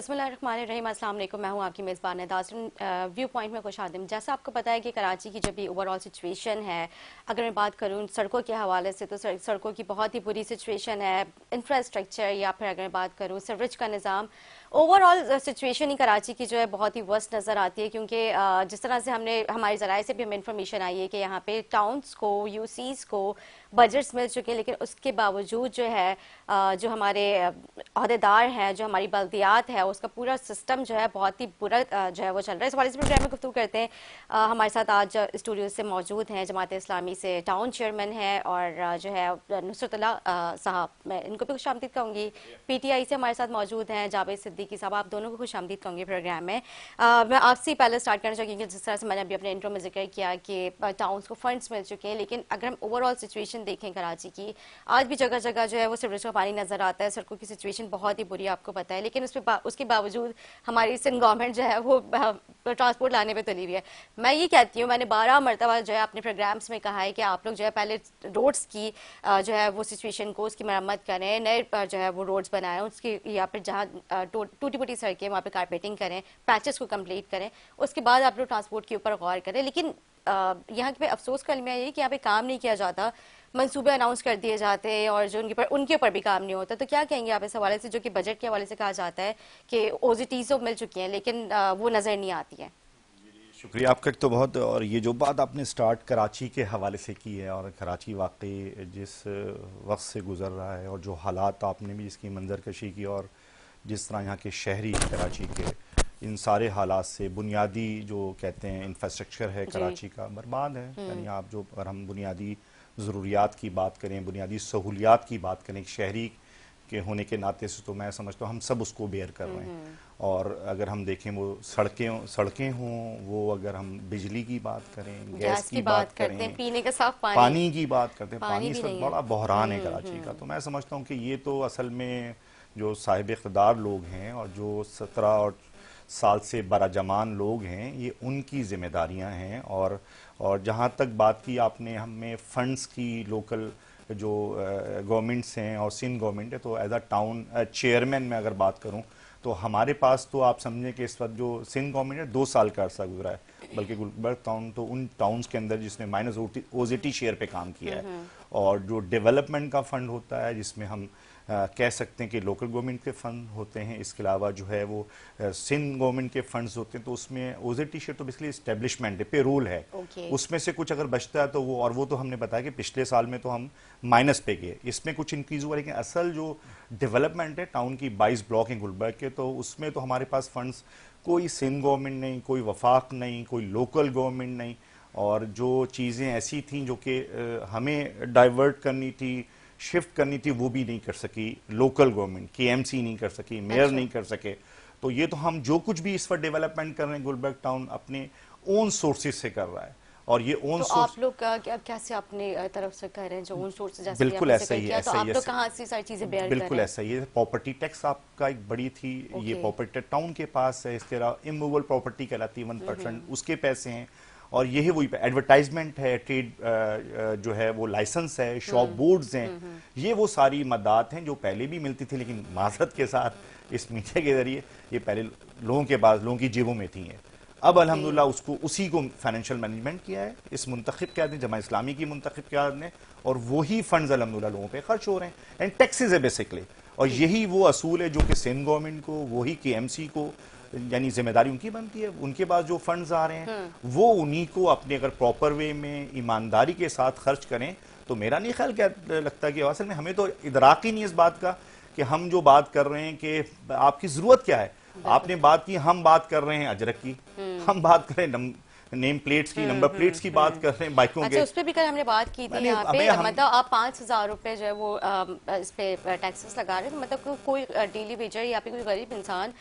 बिस्मिल्लाहिर्रहमानिर्रहीम, अस्सलाम वालेकुम। मैं हूँ आपकी मेज़बान नाज़रीन। व्यू पॉइंट में खुशामदीद। जैसा आपको पता है कि कराची की जो भी ओवरऑल सिचुएशन है, अगर मैं बात करूँ सड़कों के हवाले से तो सड़कों की बहुत ही बुरी सिचुएशन है। इंफ्रास्ट्रक्चर या फिर अगर मैं बात करूँ सीवरेज का निज़ाम, ओवरऑल सिचुएशन ही कराची की जो है बहुत ही वर्स्ट नज़र आती है। क्योंकि जिस तरह से हमने हमारे ज़राए से भी हमें इन्फॉर्मेशन आई है कि यहाँ पे टाउन्स को, यूसीज़ को बजट्स मिल चुके हैं, लेकिन उसके बावजूद जो है जो हमारे अहदेदार हैं, जो हमारी बल्दियात है, उसका पूरा सिस्टम जो है बहुत ही बुरा जो है वो चल रहा है। इस वाले प्रोग्राम में गुफ्तगू करते हैं। हमारे साथ आज स्टूडियो से मौजूद हैं जमात इस्लामी से टाउन चेयरमैन है और जो है नुसरतुल्लाह साहब, मैं इनको भी खुशामदीद कहूँगी। PTI से हमारे साथ मौजूद हैं जावेद सिद्दीकी साहब, आप दोनों को खुशामदीद कहूँगी प्रोग्राम में। मैं आपसे ही पहले स्टार्ट करना चाहूँगी, जिस तरह से मैंने अभी अपने इंट्रो में जिक्र किया कि टाउन्स को फंड्स मिल चुके हैं, लेकिन अगर हम ओवरऑल सिचुएशन देखें कराची की, आज भी जगह जगह जो है वो सीवरेज का पानी नजर आता है। सड़कों की सिचुएशन बहुत ही बुरी, आपको पता है, लेकिन उसके बावजूद हमारी सिंध गवर्नमेंट जो है वो ट्रांसपोर्ट लाने पे तुली हुई है। मैं ये कहती हूँ, मैंने 12 मरतबा जो है अपने प्रोग्राम्स में कहा है कि आप लोग जो है पहले रोड्स की जो है वो सिचुएशन को, उसकी मरम्मत करें, नए जो है वो रोड्स बनाएं उसकी, या फिर जहाँ टूटी फूटी सड़कें वहाँ पे कारपेटिंग करें, पैचेस को कंप्लीट करें, उसके बाद आप लोग ट्रांसपोर्ट के ऊपर गौर करें। लेकिन यहाँ पे अफसोस का अलमिया ये कि यहाँ पे काम नहीं किया जाता, मंसूबे अनाउंस कर दिए जाते हैं और जो उनके ऊपर भी काम नहीं होता। तो क्या कहेंगे आप इस हवाले से, जो कि बजट के हवाले से कहा जाता है कि OZTs तो मिल चुकी हैं लेकिन वो नज़र नहीं आती है? शुक्रिया आपका तो बहुत। और ये जो बात आपने स्टार्ट कराची के हवाले से की है, और कराची वाकई जिस वक्त से गुजर रहा है और जो हालात आपने भी इसकी मंजरकशी की, और जिस तरह यहाँ के शहरी कराची के इन सारे हालात से, बुनियादी जो कहते हैं इंफ्रास्ट्रक्चर है कराची का बर्बाद है। यानी आप जो, अगर हम बुनियादी ज़रूरियात की बात करें, बुनियादी सहूलियात की बात करें शहरी के होने के नाते से, तो मैं समझता हूँ हम सब उसको बेयर कर रहे हैं। और अगर हम देखें वो सड़कें हों, वो अगर हम बिजली की बात करें, गैस की बात करें, पीने का साफ पानी की बात करते हैं, पानी भी इस नहीं वक्त है। बड़ा बहरान है कराची का। तो मैं समझता हूँ कि ये तो असल में जो साहिब इक़्तिदार लोग हैं और जो 17 साल से बराजमान लोग हैं, ये उनकी जिम्मेदारियां हैं। और जहाँ तक बात की आपने हमें फंड्स की, लोकल जो गवर्नमेंट्स हैं और सिंध गवर्नमेंट है, तो एज अ टाउन चेयरमैन मैं अगर बात करूं तो हमारे पास तो आप समझें कि इस वक्त जो सिंध गवर्नमेंट है 2 साल का अरसा गुजरा है, बल्कि गुलबर्ग टाउन तो उन टाउन्स के अंदर जिसने माइनस OZT शेयर पे काम किया है। और जो डेवलपमेंट का फंड होता है, जिसमें हम कह सकते हैं कि लोकल गवर्नमेंट के फंड होते हैं, इसके अलावा जो है वो सिंध गवर्नमेंट के फंड्स होते हैं, तो उसमें OZT शेयर तो बेसिकली एस्टेब्लिशमेंट है, पे रोल है। उसमें से कुछ अगर बचता है तो वो, और वो तो हमने बताया कि पिछले साल में तो हम माइनस पे गए, इसमें कुछ इंक्रीज हुआ, लेकिन असल जो डेवलपमेंट है टाउन की 22 ब्लॉक हैं गुलबर्ग के, तो उसमें तो हमारे पास फंड्स कोई सिंध गवर्नमेंट नहीं, कोई वफाक नहीं, कोई लोकल गवर्नमेंट नहीं। और जो चीज़ें ऐसी थी जो कि हमें डाइवर्ट करनी थी, शिफ्ट करनी थी, वो भी नहीं कर सकी लोकल गवर्नमेंट, KMC नहीं कर सकी, मेयर नहीं कर सके। तो ये तो हम जो कुछ भी इस पर डेवलपमेंट कर रहे हैं, गुलबर्ग टाउन अपने ओन सोर्सेज से कर रहा है। और ये ओन तो सोर्स आप लोग कैसे अपने तरफ से कर रहे हैं जो ओन सोर्स, जैसे बिल्कुल ऐसा ही है, तो आप लोग कहाँ से सारी चीजें बेयर कर रहे हैं? बिल्कुल ऐसा ही है। प्रॉपर्टी टैक्स आपका एक बड़ी थी, ये प्रॉपर्टी टाउन के पास है। इसके अलावा इमूवेबल प्रॉपर्टी कहलाती है 1%, उसके पैसे हैं। और यही वही एडवर्टाइजमेंट है, ट्रेड जो है वो लाइसेंस है, शॉप बोर्ड्स हैं, ये वो सारी मदद हैं जो पहले भी मिलती थी, लेकिन माजरत के साथ इस मीडिया के जरिए ये पहले लोगों के पास, लोगों की जेबों में थी। अब अल्हम्दुलिल्लाह उसी को फाइनेंशियल मैनेजमेंट किया है इस मुंतखब क़यादत ने, जमात इस्लामी की मुंतखब क़यादत ने, और वही फंड्स अल्हम्दुलिल्लाह लोगों पे खर्च हो रहे हैं। एंड टैक्सेस है बेसिकली, और यही वो असूल है जो कि सिंध गवर्नमेंट को, वही KMC को, यानी जिम्मेदारी उनकी बनती है। उनके पास जो फंड्स आ रहे हैं वो उन्हीं को अपने अगर प्रॉपर वे में ईमानदारी के साथ खर्च करें, तो मेरा नहीं ख्याल क्या लगता कि असल में हमें तो इदराक ही नहीं इस बात का कि हम जो बात कर रहे हैं कि आपकी जरूरत क्या है। आपने बात की, हम बात कर रहे हैं अजरक की, हम बात कर रहे हैं नेम प्लेट्स की, नंबर प्लेट्स की बात कर रहे हैं, बाइकों के। अच्छा, उस पे भी कल हमने बात की थी यहाँ पे, मतलब आप 5,000 रुपए जो है वो इस पे टैक्सेस लगा रहे थे। मतलब कोई डेली वेजर या फिर कोई गरीब इंसान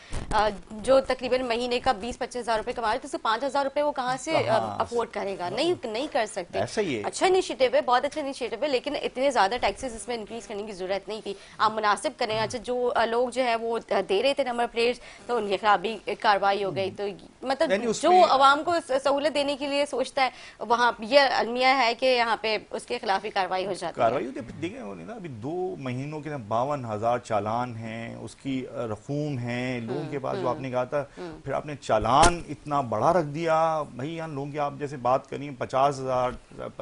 जो तकरीबन महीने का 20-25 हज़ार रुपए कमा रहे थे, तो 5,000 रुपए वो कहाँ से अफोर्ड करेगा? नहीं कर सकते। अच्छा इनिशिएटिव है, बहुत अच्छा इनिशिएटिव है, लेकिन इतने ज्यादा टैक्सेस इसमें इंक्रीज करने की जरूरत नहीं थी। आप मुनासिब करें। अच्छा, जो लोग जो है वो दे रहे थे नंबर प्लेट्स, तो उनके खिलाफ भी कार्रवाई हो गई। तो मतलब जो अवाम को सहूलत सहूलत देने के लिए सोचता है, वहाँ ये अलमिया है कि यहाँ पे उसके खिलाफ ही कार्रवाई हो जाती है। कार्रवाई होती है। देखिए ना, अभी 2 महीनों के 52,000 चालान हैं, उसकी रकूम है लोगों के पास, जो आपने कहा था। फिर आपने चालान इतना बड़ा रख दिया भाई, यहाँ लोगों की आप जैसे बात करिए 50,000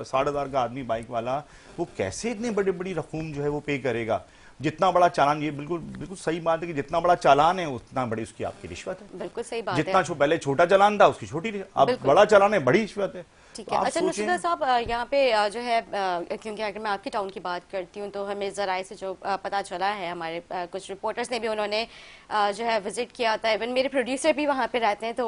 60,000 का आदमी बाइक वाला, वो कैसे इतने बड़ी बड़ी रकूम जो है वो पे करेगा। जितना बड़ा चालान, ये बिल्कुल बिल्कुल सही बात है कि जितना बड़ा चालान है उतना बड़ी उसकी आपकी रिश्वत है। बिल्कुल सही बात जितना है। पहले छोटा चालान था उसकी छोटी, अब बड़ा चालान है, बड़ी रिश्वत है। ठीक तो है। आप अच्छा सोचें, नशीदा साहब, यहाँ पे जो है, क्योंकि अगर मैं आपकी टाउन की बात करती हूँ तो हमें ज़राए से जो पता चला है, हमारे कुछ रिपोर्टर्स ने भी उन्होंने जो है विजिट किया था, इवन मेरे प्रोड्यूसर भी वहाँ पे रहते हैं, तो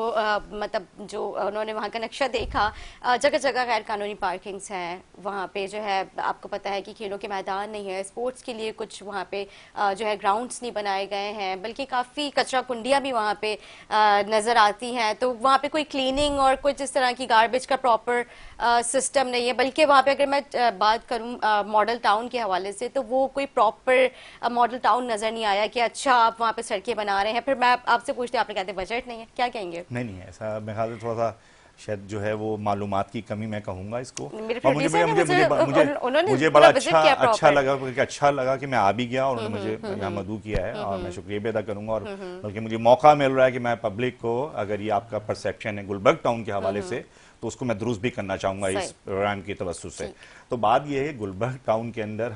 मतलब जो उन्होंने वहाँ का नक्शा देखा, जगह जगह गैर कानूनी पार्किंग्स हैं, वहाँ पे जो है आपको पता है कि खेलों के मैदान नहीं है, स्पोर्ट्स के लिए कुछ वहाँ पे जो है ग्राउंड्स नहीं बनाए गए हैं, बल्कि काफ़ी कचरा कुंडियाँ भी वहाँ पे नज़र आती हैं। तो वहाँ पे कोई क्लीनिंग और कुछ इस तरह की गार्बेज का प्रॉपर सिस्टम नहीं है, बल्कि वहाँ पे अगर मैं बात करूँ मॉडल टाउन के हवाले से, तो वो कोई प्रॉपर मॉडल टाउन नज़र नहीं आया कि अच्छा आप वहाँ पे सड़कें बना रहे हैं। फिर मैं आपसे पूछती हूँ, आपने कहते बजट नहीं है, क्या कहेंगे? नहीं ऐसा मेरे ख्याल से थोड़ा सा शायद जो है वो मालूमात की कमी मैं कहूँगा इसको। मेरे और मुझे प्रोड्यूसर ने मुझे बड़ा अच्छा लगा कि मैं आ भी गया और उन्होंने मुझे यहाँ मदऊ किया है, और मैं शुक्रिया भी अदा करूंगा। और बल्कि मुझे मौका मिल रहा है कि मैं पब्लिक को, अगर ये आपका परसेप्शन है गुलबर्ग टाउन के हवाले से, तो उसको मैं दुरुस्त भी करना चाहूंगा इस प्रोग्राम की तवज्जो से। तो बात यह है, गुलबर्ग टाउन के अंदर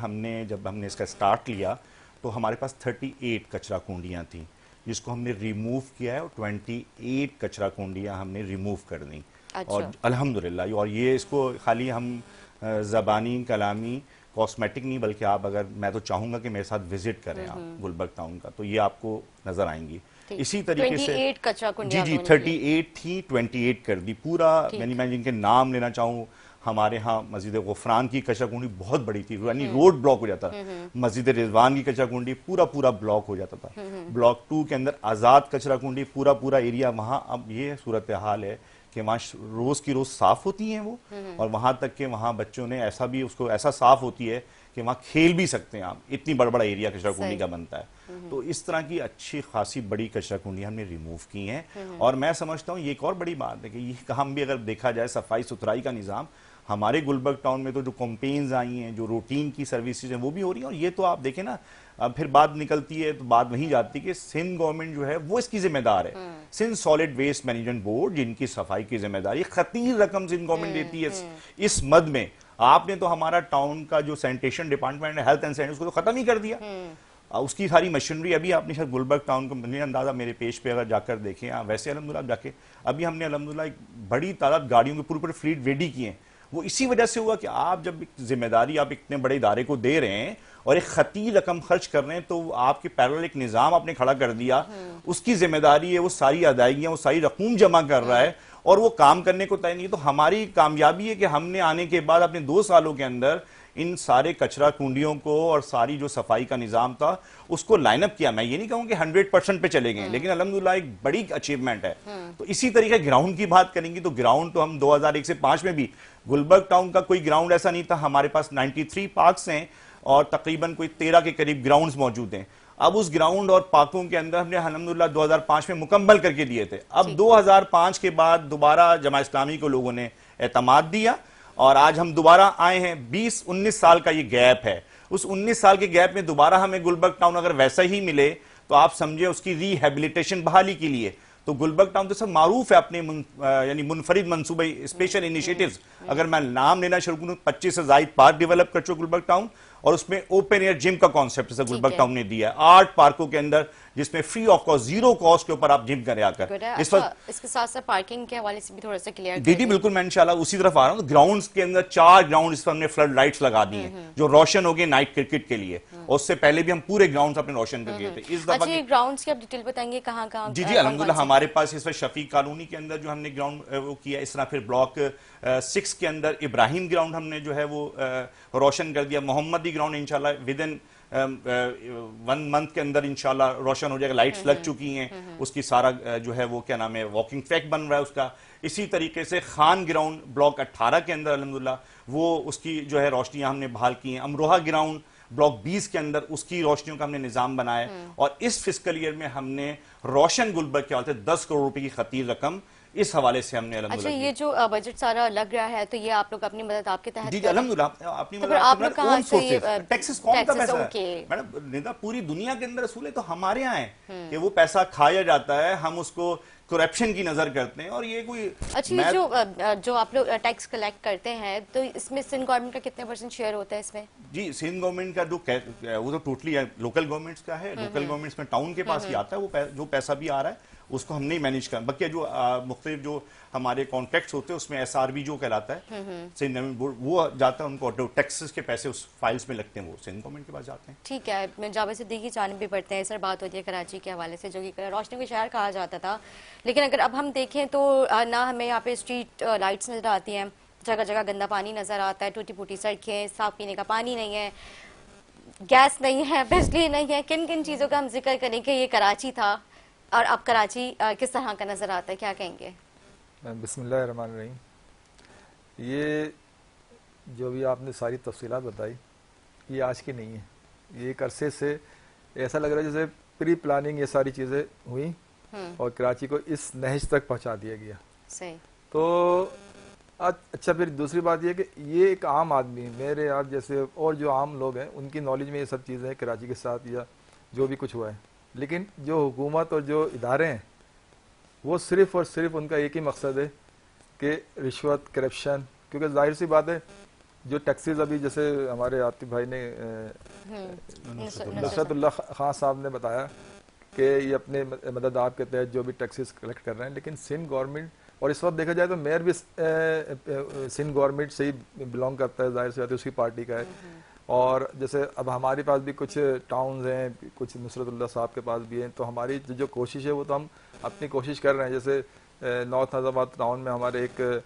जब हमने इसका स्टार्ट लिया तो हमारे पास 38 कचरा कुंडियाँ थी, जिसको हमने रिमूव किया है, और 28 कचरा कुंडियाँ हमने रिमूव कर दी। अच्छा। और अल्हम्दुलिल्लाह, और ये इसको खाली हम ज़बानी कलामी कॉस्मेटिक नहीं, बल्कि आप अगर, मैं तो चाहूँगा कि मेरे साथ विजिट करें आप गुलबर्ग टाउन का, तो ये आपको नज़र आएंगी। इसी तरीके से 28 कचरा कुंडियाँ, जी 38 थी, 28 कर दी पूरा। मैं जिनके नाम लेना चाहूँ, हमारे यहाँ मस्जिद गुफरान की कचरा कुंडी बहुत बड़ी थी, यानी रोड ब्लॉक हो जाता था। मस्जिद रिजवान की कचरा कुंडी पूरा ब्लॉक हो जाता था। ब्लॉक 2 के अंदर आज़ाद कचरा कुंडी पूरा एरिया, वहाँ अब ये सूरत हाल है कि वहाँ रोज की रोज साफ होती हैं वो, और वहाँ तक के वहाँ बच्चों ने ऐसा भी उसको ऐसा साफ होती है कि वहाँ खेल भी सकते हैं आप, इतनी बड़ा एरिया कचरा कुंडी का बनता है। तो इस तरह की अच्छी खासी बड़ी कचरा कुंडी हमने रिमूव की हैं। और मैं समझता हूँ ये एक और बड़ी बात है कि ये काम भी अगर देखा जाए, सफाई सुथराई का निज़ाम हमारे गुलबर्ग टाउन में तो जो कैंपेन्स आई हैं, जो रूटीन की सर्विसेज हैं, वो भी हो रही हैं। और ये तो आप देखें ना, अब फिर बात निकलती है तो बात वहीं जाती है कि सिंध गवर्नमेंट जो है वो इसकी जिम्मेदार है। Sindh solid waste management board, जिनकी सफाई की जिम्मेदारी खतीर रकम सिंध गवर्नमेंट देती है इस मद में। आपने तो हमारा टाउन का जो सैनिटेशन डिपार्टमेंट है, हेल्थ एंड सैनिटेशन, उसको तो खत्म ही कर दिया। उसकी सारी मशीनरी अभी आपने शायद गुलबर्ग टाउन को मुझे अंदाजा मेरे पेज पे अगर जाकर देखें, वैसे अलहमदुलिल्लाह जाके अभी हमने अलहमदुलिल्लाह एक बड़ी तादाद गाड़ियों के पूरे फ्लीट रेडी किए हैं। वो इसी वजह से हुआ कि आप जब जिम्मेदारी आप इतने बड़े इदारे को दे रहे हैं और एक खती रकम खर्च कर रहे हैं, तो आपके पैरेलल एक निज़ाम आपने खड़ा कर दिया, उसकी जिम्मेदारी है वो सारी अदायगियां, वो सारी रकूम जमा कर रहा है और वो काम करने को तय नहीं है। तो हमारी कामयाबी है कि हमने आने के बाद अपने 2 सालों के अंदर इन सारे कचरा कुंडियों को और सारी जो सफाई का निज़ाम था उसको लाइनअप किया। मैं ये नहीं कहूँ कि 100% पे चले गए, लेकिन अल्हम्दुलिल्लाह एक बड़ी अचीवमेंट है। तो इसी तरीके ग्राउंड की बात करेंगी तो ग्राउंड तो हम 2001 से 5 में भी गुलबर्ग टाउन का कोई ग्राउंड ऐसा नहीं था। हमारे पास 93 पार्क्स हैं और तकरीबन कोई 13 के करीब ग्राउंड्स मौजूद हैं। अब उस ग्राउंड और पार्कों के अंदर हमने अल्हम्दुलिल्लाह 2005 में मुकम्मल करके दिए थे। अब 2005 के बाद दोबारा जमा इस्लामी को लोगों ने एतमाद दिया और आज हम दोबारा आए हैं। 20-19 साल का ये गैप है। उस 19 साल के गैप में दोबारा हमें गुलबर्ग टाउन अगर वैसा ही मिले तो आप समझे उसकी रिहेबिलिटेशन बहाली के लिए तो गुलबर्ग टाउन तो सब मारूफ है अपने यानी मुनफरिद मंसूबे, स्पेशल इनिशिएटिव्स। अगर मैं नाम लेना शुरू करूं, 25 से ज्यादा पार्क डेवलप कर चुका गुलबर्ग टाउन और उसमें ओपन एयर जिम का कॉन्सेप्ट से गुलबर्ग टाउन ने दिया है। 8 पार्कों के अंदर जिसमें free of cost, zero cost के ऊपर आप जिम करें आकर। इस वक्त इसके साथ साथ पार्किंग के हवाले से भी थोड़ा सा क्लियर दीदी बिल्कुल, मैं इंशाल्लाह उसी तरफ आ रहा हूँ। ग्राउंड्स के अंदर 4 ग्राउंड इस पर हमने फ्लड लाइट्स लगा दी हैं जो रोशन हो गए नाइट क्रिकेट के लिए, और उससे पहले भी हम पूरे ग्राउंड्स अपने रोशन कर गए थे। इस दफा ग्राउंड्स की आप डिटेल बताएंगे कहाँ कहाँ? जी अल्हम्दुलिल्लाह हमारे पास इस वक्त शफीक कॉलोनी के अंदर जो हमने ग्राउंड वो किया, इस तरह फिर ब्लॉक 6 के अंदर इब्राहिम ग्राउंड हमने जो है वो रोशन कर दिया। मोहम्मदी ग्राउंड इंशाल्लाह विद इन 1 मंथ के अंदर इंशाल्लाह रोशन हो जाएगा। लाइट्स लग चुकी हैं, उसकी सारा जो है वो क्या नाम है वॉकिंग ट्रैक बन रहा है उसका। इसी तरीके से खान ग्राउंड ब्लॉक 18 के अंदर अल्हम्दुलिल्लाह वो उसकी जो है रोशनियां हमने बहाल की हैं। अमरोहा ग्राउंड ब्लॉक 20 के अंदर उसकी रोशनियों का हमने निजाम बनाया और इस फिस्कल ईयर में हमने रोशन गुलबर्ग के हालत 10 करोड़ रुपए की खतीर रकम इस हवाले से हमने अच्छा, अल्हम्दुलिल्लाह ये जो बजट सारा लग रहा है तो ये आप लोग अपनी मदद आपके तहत जी कर रहे हैं? अल्हम्दुलिल्लाह अपनी तो मदद फिर आप लोग अपने कहाँ ओन से ये, सोर्सेज, टैक्सेस कौन का टैक्सेस? पैसा ओके। है मैडम, निदा पूरी दुनिया के अंदर असूल है तो हमारे यहाँ है कि वो पैसा खाया जाता है, हम उसको करप्शन की नजर करते हैं और ये कोई अच्छा, ये जो आप लोग टैक्स कलेक्ट करते हैं तो इसमें सिंध गवर्नमेंट का कितने % शेयर होता है इसमें? जी सिंध गवर्नमेंट का वो तो टोटली लोकल गवर्नमेंट्स का है, लोकल गवर्नमेंट्स में टाउन के पास ही आता है वो जो पैसा भी आ रहा है उसको हम नहीं मैनेज कर, बाकी जो मुख्तलिफ जो हमारे कॉन्ट्रैक्ट्स होते हैं उसमें SRB जो कहलाता है सिंध बोर्ड, वो जाता है उनको टैक्सेस के पैसे उस फाइल्स में लगते हैं, वो सिंध गवर्नमेंट के पास जाते हैं। ठीक है, मैं जावे सिद्दीकी जानिब भी बढ़ते हैं। सर, बात होती है कराची के हवाले से जो कि रोशनी का शहर कहा जाता था, लेकिन अगर अब हम देखें तो ना हमें यहाँ पे स्ट्रीट लाइट्स नजर आती हैं, जगह जगह गंदा पानी नजर आता है, टूटी फूटी सड़कें, साफ पीने का पानी नहीं है, गैस नहीं है, बिजली नहीं है। किन किन चीज़ों का हम जिक्र करें कि ये कराची था और अब कराची किस तरह का नजर आता है, क्या कहेंगे? बिस्मिल्लाहिर्रहमानिर्रहीम। ये जो भी आपने सारी तफसीलात बताई ये आज की नहीं है, ये एक अरसे से ऐसा लग रहा है जैसे प्री प्लानिंग ये सारी चीज़ें हुई और कराची को इस नहज तक पहुंचा दिया गया। सही। तो अच्छा, फिर दूसरी बात ये कि ये एक आम आदमी, मेरे आप जैसे और जो आम लोग हैं उनकी नॉलेज में ये सब चीज़ें हैं कराची के साथ या जो भी कुछ हुआ है, लेकिन जो हुकूमत और जो इदारे हैं वो सिर्फ़ और सिर्फ उनका एक ही मकसद है कि रिश्वत, करप्शन, क्योंकि जाहिर सी बात है जो टैक्सेस अभी जैसे हमारे आतिफ भाई ने नुसरतुल्लाह खान साहब ने बताया कि ये अपने मदद आप के तहत जो भी टैक्सेस कलेक्ट कर रहे हैं, लेकिन सिंध गवर्नमेंट, और इस वक्त देखा जाए तो मेयर भी सिंध गवर्नमेंट से ही बिलोंग करता है, जाहिर सी बात है उसकी पार्टी का है। और जैसे अब हमारे पास भी कुछ टाउन्स हैं, कुछ नुसरतुल्लाह साहब के पास भी हैं, तो हमारी जो कोशिश है वो तो हम अपनी कोशिश कर रहे हैं। जैसे नॉर्थ नाज़ाबाद टाउन में हमारे एक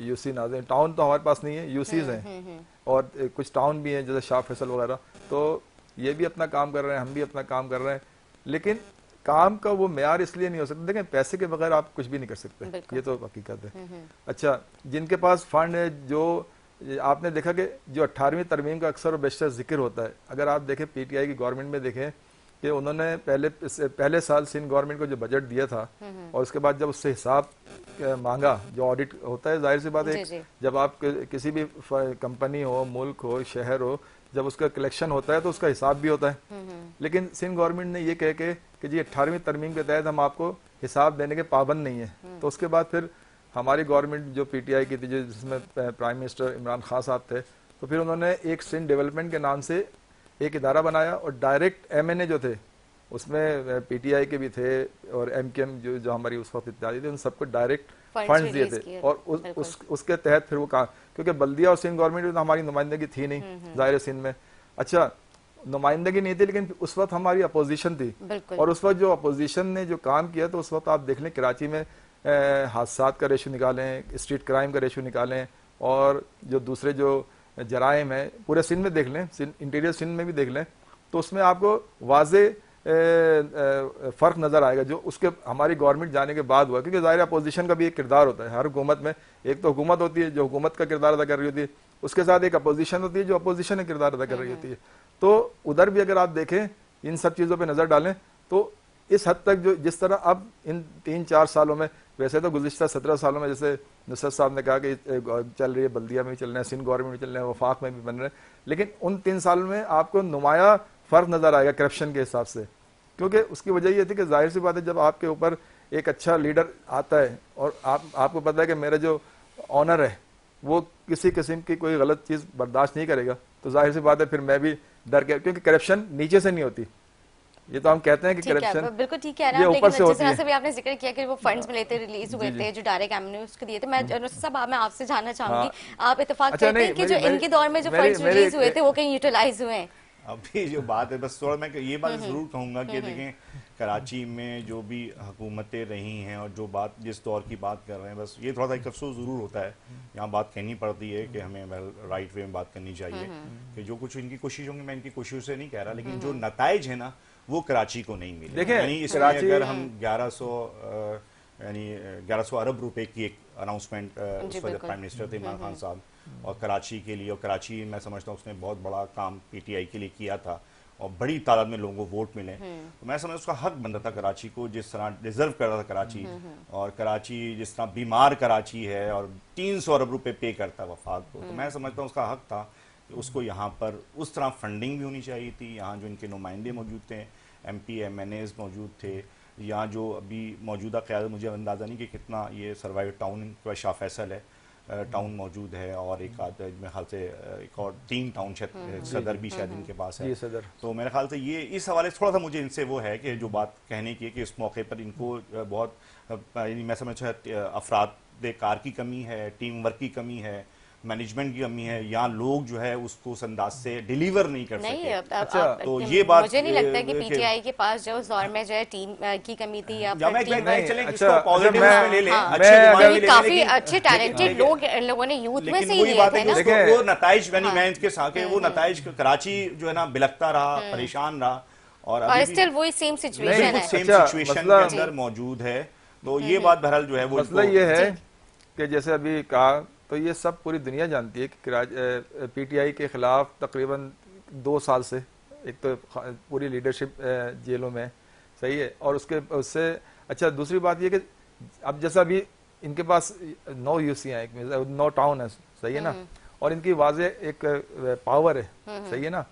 यूसी नाज़िम, टाउन तो हमारे पास नहीं है, यूसीज हैं और कुछ टाउन भी हैं जैसे शाह फैसल वगैरह, तो ये भी अपना काम कर रहे हैं, हम भी अपना काम कर रहे हैं, लेकिन काम का वो मेयार इसलिए नहीं हो सकता। देखें, पैसे के बगैर आप कुछ भी नहीं कर सकते, ये तो हकीकत है। अच्छा, जिनके पास फंड है, जो आपने देखा कि जो 18वीं तरमीम का अक्सर और बेशतर जिक्र होता है, अगर आप देखें PTI की गवर्नमेंट में देखें कि उन्होंने पहले साल सिंध गवर्नमेंट को जो बजट दिया था और उसके बाद जब उससे हिसाब मांगा, जो ऑडिट होता है, जाहिर सी बात है जब आप किसी भी कंपनी हो, मुल्क हो, शहर हो, जब उसका कलेक्शन होता है तो उसका हिसाब भी होता है। लेकिन सिंध गवर्नमेंट ने ये कह के कि जी 18वीं तरमीम के तहत हम आपको हिसाब देने के पाबंद नहीं है, तो उसके बाद फिर हमारी गवर्नमेंट जो PTI की थी, जिसमें प्राइम मिनिस्टर इमरान खान साहब थे, तो फिर उन्होंने एक सिंध डेवलपमेंट के नाम से एक इदारा बनाया और डायरेक्ट MNA जो थे उसमें PTI के भी थे और MKM जो हमारी उस वक्त इत्यादि थे, उन सबको डायरेक्ट फंड्स दिए थे और उसके तहत फिर वो कहा, क्योंकि बल्दिया और सिंध गवर्नमेंट में तो हमारी नुमाइंदगी थी नहीं जाहिर सिंध में। अच्छा, नुमाइंदगी नहीं थी, लेकिन उस वक्त हमारी अपोजिशन थी और उस वक्त जो अपोजिशन ने जो काम किया, तो उस वक्त आप देख लें कराची में हादसात का रेशो निकालें, स्ट्रीट क्राइम का रेशो निकालें और जो दूसरे जो जराइम है पूरे सिंध में देख लें, इंटीरियर सिंध में भी देख लें, तो उसमें आपको वाजे फ़र्क नज़र आएगा जो उसके हमारी गवर्नमेंट जाने के बाद हुआ। क्योंकि ज़ाहिर अपोजिशन का भी एक किरदार होता है हर हुकूमत में, एक तो हुकूमत होती है जो हुकूमत का किरदार अदा कर रही होती है, उसके साथ एक अपोजिशन होती है जो अपोजिशन का किरदार अदा कर रही होती है। तो उधर भी अगर आप देखें, इन सब चीज़ों पर नज़र डालें, तो इस हद तक जो जिस तरह अब इन 3-4 सालों में, वैसे तो गुज़िश्ता 17 सालों में जैसे नुसरत साहब ने कहा कि चल रही है, बल्दिया में भी चल रहे हैं, सिंध गवर्नमेंट में चल रहे हैं, वफाक में भी बन रहे हैं, लेकिन उन 3 सालों में आपको नुमाया फ़र्क नज़र आएगा करप्शन के हिसाब से। क्योंकि उसकी वजह ये थी कि जाहिर सी बात है जब आपके ऊपर एक अच्छा लीडर आता है और आपको पता है कि मेरा जो ऑनर है वो किसी किस्म की कोई गलत चीज़ बर्दाश्त नहीं करेगा, तो जाहिर सी बात है फिर मैं भी डर के, क्योंकि करप्शन नीचे से नहीं होती, ये तो हम कहते हैं कि करप्शन बिल्कुल ठीक है ना, लेकिन जिस तरह से भी आपने जिक्र किया कि वो फंड्स मिले थे, रिलीज हुए थे जो डायरेक्ट एमएनएस को दिए थे, मैं सब मैं आपसे जानना चाहूंगी, आप इत्तेफाक करते हैं कि जो इनके दौर में जो फंड्स रिलीज हुए थे वो कहीं यूटिलाइज हुए हैं? अभी जो बात है, बस थोड़ा मैं ये बात जरूर कहूंगा कि देखें कराची में जो भी हुकूमतें रही हैं और जो बात जिस दौर की बात कर रहे हैं, बस ये थोड़ा सा एक अफसोस ज़रूर होता है, यहाँ बात कहनी पड़ती है कि हमें राइट वे में बात करनी चाहिए कि जो कुछ इनकी कोशिश होंगी, मैं इनकी कोशिश से नहीं कह रहा, लेकिन जो नताइज है ना वो कराची को नहीं मिले। यानी इसमें अगर हम 1100 अरब रुपए की एक अनाउंसमेंट उस वक्त प्राइम मिनिस्टर थे इमरान खान साहब, और कराची के लिए, और कराची मैं समझता हूँ उसने बहुत बड़ा काम PTI के लिए किया था, और बड़ी तादाद में लोगों को वोट मिले, तो मैं समझ उसका हक बनता था कराची को, जिस तरह डिजर्व कर रहा था कराची। और कराची जिस तरह बीमार कराची है और 300 अरब रुपए पे करता है वफाक को, तो मैं समझता हूँ उसका हक था कि उसको यहाँ पर उस तरह फंडिंग भी होनी चाहिए थी। यहाँ जो इनके नुमाइंदे मौजूद थे, MP MNAs मौजूद थे, यहाँ जो अभी मौजूदा क़यादत, मुझे अंदाज़ा नहीं कि कितना ये सर्वाइव टाउन शाह फैसल है टाउन मौजूद है, और एक आध मेरे ख्याल से एक और 3 टाउन सदर भी शायद इनके पास है। सदर। तो मेरे ख्याल से ये इस हवाले से थोड़ा सा मुझे इनसे वो है कि जो बात कहने की है कि इस मौके पर इनको बहुत मैं समझता हूँ अफराद कार की कमी है, टीम वर्क की कमी है, मैनेजमेंट की कमी है, यहाँ लोग जो है उसको उस अंदाज से डिलीवर नहीं कर सके। अच्छा, तो ये बात मुझे नहीं लगता कि PTI के पास जो उस दौर में जो है टीम की कमी थी या काफी अच्छे टैलेंटेड लोगों ने यूथ में से ही लिए थे ना। वो नताइज मैं इसके साथ वो नताइज कराची जो है ना बिलखता रहा, परेशान रहा, और स्टिल वही सेम सिचुएशन है, सेम सिचुएशन के अंदर मौजूद है। तो ये बात बहरहाल जो है वो मसला ये है कि जैसे अभी कहा, तो ये सब पूरी दुनिया जानती है कि PTI के खिलाफ तकरीबन 2 साल से एक तो पूरी लीडरशिप जेलों में, सही है, और उससे अच्छा दूसरी बात ये कि अब जैसा अभी इनके पास 9 UC हैं, 9 टाउन है, सही है ना, और इनकी वाज़े एक पावर है, सही है ना।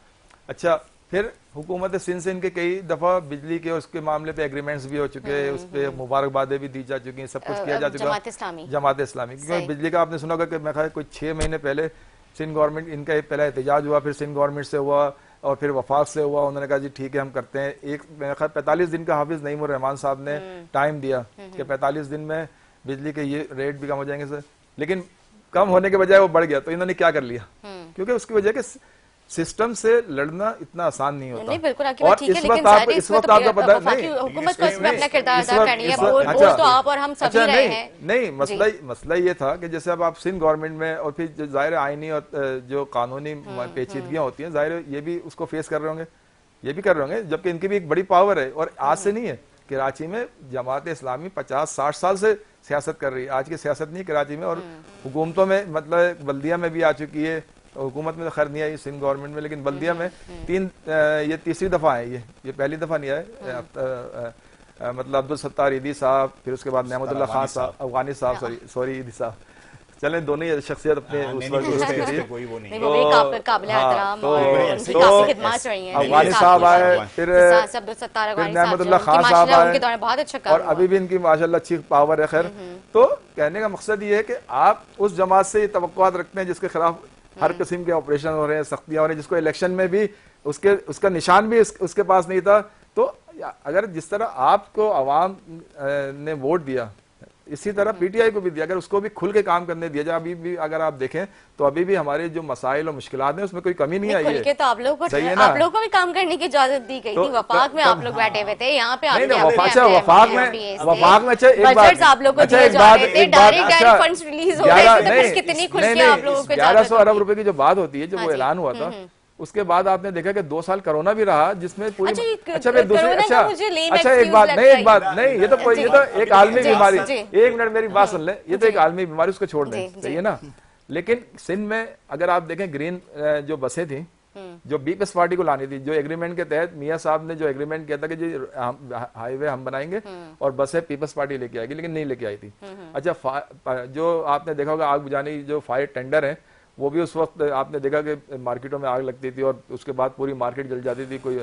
अच्छा, फिर हुकूमत सिंध से इनके कई दफा बिजली के उसके मामले पे एग्रीमेंट्स भी हो चुके हैं, उस पर मुबारकबादें भी दी जा चुकी हैं, सब कुछ किया जा चुका है जमात इस्लामी। क्योंकि बिजली का आपने सुना होगा कि मैं ख्याल कोई 6 महीने पहले सिंध गवर्नमेंट, इनका पहला एहतजाज हुआ, फिर सिंध गवर्नमेंट से हुआ और फिर वफाक से हुआ। उन्होंने कहा जी ठीक है हम करते हैं। एक मेरे ख्याल 45 दिन का हाफिज नईमुर रहमान साहब ने टाइम दिया कि 45 दिन में बिजली के ये रेट भी कम हो जाएंगे सर, लेकिन कम होने के बजाय वो बढ़ गया। तो इन्होंने क्या कर लिया, क्योंकि उसकी वजह के सिस्टम से लड़ना इतना आसान नहीं होता। नहीं बिल्कुल और इस वक्त आपको पता है हुकूमत को इसमें अपना किरदार अदा करनी है, बोल तो आप और हम सभी रहे हैं। नहीं, मसला ये था कि जैसे अब आप सिंध गवर्नमेंट में, और फिर जाहिर आईनी और जो कानूनी पेचीदगियां होती हैं, जाहिर ये भी उसको फेस कर रहे होंगे, ये भी कर रहे होंगे, जबकि इनकी भी एक बड़ी पावर है। और आज से नहीं है, कराची में जमात इस्लामी 50-60 साल से सियासत कर रही है। आज की सियासत नहीं कराची में, और हुकूमतों में, मतलब बल्दिया में भी आ चुकी है, हुकूमत में तो खैर नहीं आई सिंध गवर्नमेंट में, लेकिन बल्दिया में ये तीसरी दफा है, ये पहली दफा नहीं आए। मतलब अब्दुल सत्तार ईदी साहब, फिर उसके बाद नेमतुल्लाह खान साहब, अफगानी साहब, सॉरी ईदी साहब, चलें दोनों ही शख्सियत अपने उस वक्त अफगानी साहब आए, फिर नेमतुल्लाह खान साहब आए, और अभी भी इनकी माशाल्लाह अच्छी पावर है। खैर, तो कहने का मकसद ये है कि आप उस जमात से ये तवक्कुआत रखते हैं जिसके खिलाफ हर किस्म के ऑपरेशन हो रहे हैं, सख्तियां हो रही हैं, जिसको इलेक्शन में भी उसका निशान भी उसके पास नहीं था। तो अगर जिस तरह आपको अवाम ने वोट दिया, इसी तरह PTI को भी दिया, अगर उसको भी खुल के काम करने दिया जाए। अभी भी अगर आप देखें तो अभी भी हमारे जो मसाइल और मुश्किलात हैं उसमें कोई कमी नहीं आई है। तो आप लोगों को भी काम करने की इजाजत दी गई थी। वफाक में आप लोग बैठे हुए थे, यहाँ पे वफाक में आप लोगों को 1100 अरब रुपए की जो बात होती है, जब वो ऐलान हुआ था, उसके बाद आपने देखा कि 2 साल कोरोना भी रहा, जिसमें पूरी एक बात नहीं, ये तो एक आलमी बीमारी, 1 मिनट मेरी बात सुन ले, ये तो एक आलमी बीमारी, उसको छोड़ दें, सही है ना। लेकिन सिंध में अगर आप देखें, ग्रीन जो बसें थी, जो पीपल्स पार्टी को लानी थी, जो एग्रीमेंट के तहत मियां साहब ने जो एग्रीमेंट किया था कि जी हाईवे हम बनाएंगे और बसें पीपल्स पार्टी लेके आएगी, लेकिन नहीं लेके आई थी। अच्छा, जो आपने देखा होगा आग बुझाने जो फायर टेंडर है, वो भी उस वक्त आपने देखा कि मार्केटों में आग लगती थी और उसके बाद पूरी मार्केट जल जाती थी। कोई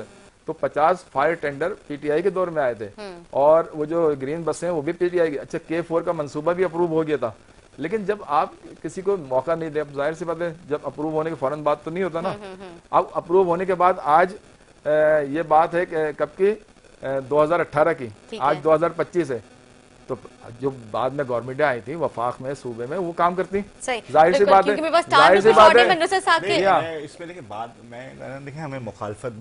तो 50 फायर टेंडर PTI के दौर में आए थे, और वो जो ग्रीन बसें हैं वो भी PTI की। अच्छा, K4 का मंसूबा भी अप्रूव हो गया था, लेकिन जब आप किसी को मौका नहीं दे, जाहिर सी बात है जब अप्रूव होने के फौरन बात तो नहीं होता ना। अब अप्रूव होने के बाद आज ये बात है कि कब की, 2018 की, आज 2025 है। तो जो बाद में गवर्नमेंट आई थी वफाक में, सूबे में, वो काम करती, जाहिर सी बात है, जाहिर सी बात है। इसमें देखिए बात मैं देखें हमें मुखालफत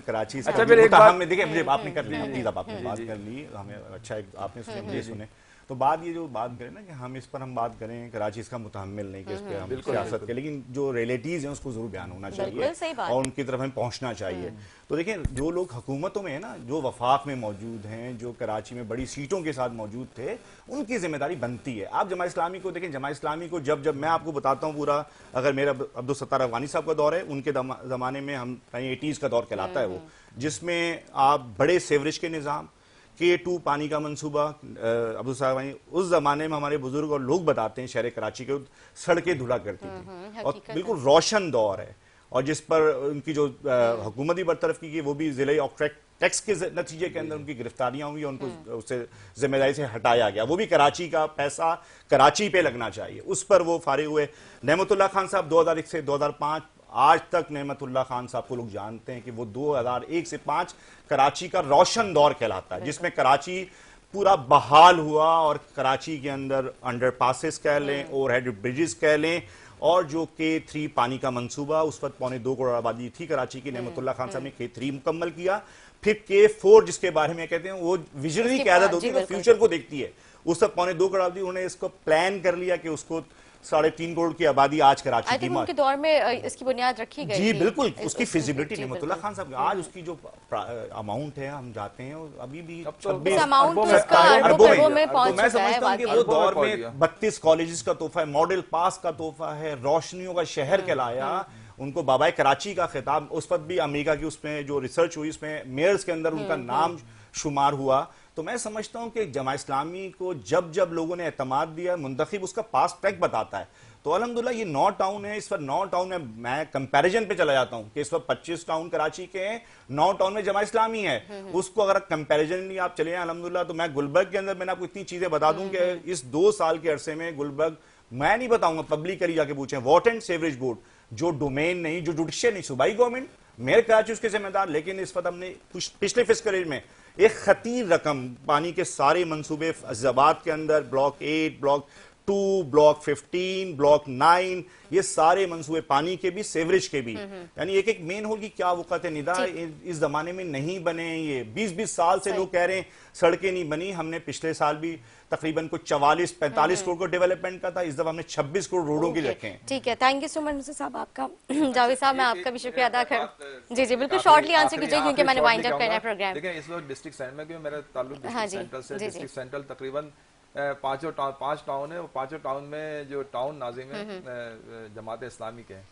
कराची से, अच्छा फिर एक बात हमने देखिए, मुझे आपने कर ली, आपने बात कर ली, हमें अच्छा आपने सुने, मुझे सुने। तो बात ये जो बात करें ना कि हम इस पर हम बात करें, कराची इसका मुतहम्मिल नहीं कि इस पर हम सियासत के, लेकिन जो रियलिटीज हैं उसको जरूर बयान होना चाहिए और उनकी तरफ हमें पहुंचना चाहिए। तो देखिए, जो लोग हुकूमतों में है ना, जो वफाक में मौजूद हैं, जो कराची में बड़ी सीटों के साथ मौजूद थे, उनकी जिम्मेदारी बनती है। आप जमात इस्लामी को देखें, जमात इस्लामी को जब मैं आपको बताता हूँ पूरा, अगर मेरा अब्दुल सत्तार अफगानी साहब का दौर है, उनके जमाने में हम 80s का दौर कहलाता है वो, जिसमें आप बड़े सेवरेज के निज़ाम, K2 पानी का मंसूबा, अब्दुल साहब उस जमाने में हमारे बुजुर्ग और लोग बताते हैं शहर कराची के सड़कें धुला करती थी और बिल्कुल रोशन दौर है, और जिस पर उनकी जो हुकूमती बरतरफ की वो भी जिले ऑक्ट्रैक्ट टैक्स के नतीजे के अंदर उनकी गिरफ्तारियां हुई, उनको उससे जिम्मेदारी से हटाया गया। वो भी कराची का पैसा कराची पे लगना चाहिए, उस पर वो फारिग हुए। नेमतुल्लाह खान साहब 2001 से 2005 आज तक, नेमतुल्लाह खान साहब को लोग जानते हैं कि वो 2001 से 5 कराची का रोशन दौर कहलाता है, जिसमें कराची पूरा बहाल हुआ और कराची के अंदर अंडरपासेस कह लें, ओवरहेड ब्रिजेस कह लें, और जो K3 पानी का मंसूबा, उस वक्त 2.25 करोड़ आबादी थी कराची की, नेमतुल्लाह खान साहब ने K3 मुकम्मल किया। फिर K4 जिसके बारे में कहते हैं वो विजनरी क़यादत होती है, फ्यूचर को देखती है, उस वक्त 2.25 करोड़ आबादी, उन्होंने इसको प्लान कर लिया कि उसको 3.5 करोड़ की आबादी आज कराची की उनके दौर में इसकी बुनियाद रखी गई जी थी। बिल्कुल, उसकी फिजिबिलिटी नेमतुल्लाह खान साहब, आज उसकी जो अमाउंट है हम जाते हैं अभी भी 26 अरबों में पहुंच चुका है। मैं समझता हूं कि वो दौर में 32 कॉलेजेस का तोहफा है, मॉडल पास का तोहफा है, रोशनियों का शहर कहलाया, उनको बाबाए कराची का खिताब, उस वक्त भी अमेरिका की उसमें जो रिसर्च हुई उसमें मेयर्स के अंदर उनका नाम शुमार हुआ। तो मैं समझता हूं कि जमात इस्लामी को जब जब लोगों ने एतमाद दिया, मुंतखब उसका पास ट्रैक बताता है। तो अल्हम्दुलिल्लाह ये 9 टाउन है, इस पर 9 टाउन में मैं कंपैरिजन पे चला जाता हूं कि इस वक्त 25 टाउन कराची के हैं, 9 टाउन में जमात इस्लामी है। उसको अगर कंपैरिजन नहीं आप चले अल्हम्दुलिल्लाह, तो मैं गुलबर्ग के अंदर मैंने आपको इतनी चीजें बता दूं कि इस 2 साल के अरसे में गुलबर्ग, मैं नहीं बताऊंगा, पब्लिकली जाके पूछें, वाटर एंड सीवरेज बोर्ड, जो डोमेन नहीं, जो जुडिशियल नहीं, सूबाई गवर्नमेंट, मेयर कराची उसके जिम्मेदार, लेकिन इस वक्त हमने पिछले फिस्कल ईयर में एक खतीर रकम पानी के सारे मंसूबे फैजाबाद के अंदर, ब्लॉक 8, ब्लॉक 2, ब्लॉक 15, ब्लॉक 9, ये सारे मंसूबे पानी के भी, सेवरेज के भी, यानी एक एक मेन होल की क्या वक़्त है निदा, इस जमाने में नहीं बने। ये 20-20 साल से लोग कह रहे हैं सड़कें नहीं बनी। हमने पिछले साल भी तकरीबन कुछ 44-45 करोड़ को डेवलपमेंट का था, इस दफा हमने 26 करोड़ रोडों की रखे हैं। ठीक है, थैंक यू सो मच साहब आपका। जावेद साहब, मैं आपका भी शुक्रिया अदा कर, जी जी बिल्कुल शॉर्टली आंसर कीजिए क्योंकि मैंने वाइंड अप करना है प्रोग्राम। देखिए इस वक्त डिस्ट्रिक्ट सेंटर में, क्योंकि मेरा ताल्लुक डिस्ट्रिक्ट सेंट्रल से, डिस्ट्रिक्ट सेंट्रल तकरीबन 5 टाउन है, वो 5 टाउन में जो टाउन नाजिम है जमात इस्लामी के हैं।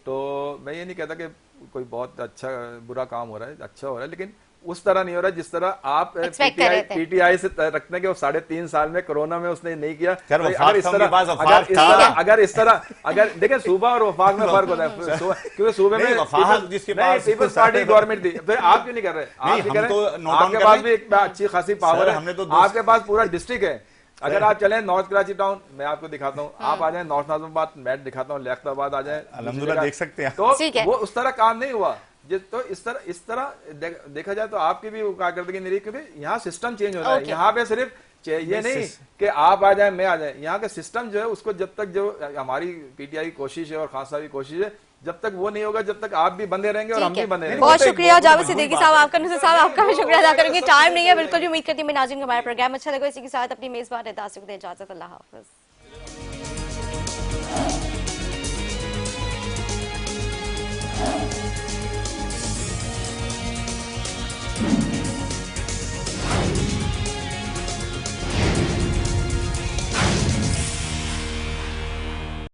तो मैं ये नहीं कहता कि कोई बहुत अच्छा बुरा काम हो रहा है, अच्छा हो रहा है, लेकिन उस तरह नहीं हो रहा जिस तरह आप पीटीआई से रखते हैं कि वो 3.5 साल में कोरोना में उसने नहीं किया। अगर इस तरह देखें सूबा और वफाक में फर्क होता है, क्योंकि सूबे में पीपल्स पार्टी गवर्नमेंट थी, फिर आप क्यों नहीं कर रहे? आप नहीं कर रहे, आपके पास भी एक अच्छी खासी पावर है, आपके पास पूरा डिस्ट्रिक्ट है। अगर आप चलें नॉर्थ कराची टाउन, मैं आपको दिखाता हूँ, आप आ जाए नॉर्थ नाज़िमाबाद, मैं दिखाता हूँ, लियाकताबाद आ जाए, अल्हम्दुलिल्लाह देख सकते हैं। तो वो उस तरह काम नहीं हुआ। तो इस तरह देखा जाए तो आपकी भी कारकर्दगी नहीं रही, क्योंकि यहाँ सिस्टम चेंज हो रहा है। यहाँ पे सिर्फ ये नहीं कि आप आ जाए मैं आ जाए, यहाँ का सिस्टम जो है उसको जब तक, जो हमारी पीटीआई की कोशिश है और खास साहब की कोशिश है, जब तक वो नहीं होगा जब तक आप भी बंधे रहेंगे और हम भी बंधे रहेंगे। बहुत शुक्रिया जावेद सिद्दीकी साहब आपका, नुसरत साहब आपका भी शुक्रिया अदा करेंगे। टाइम नहीं है बिल्कुल भी, उम्मीद करती हूँ नाज़रीन हमारा प्रोग्राम अच्छा लगा। इसी के साथ अपनी मेजबान रहता से इजाजत, अल्लाह हाफिज।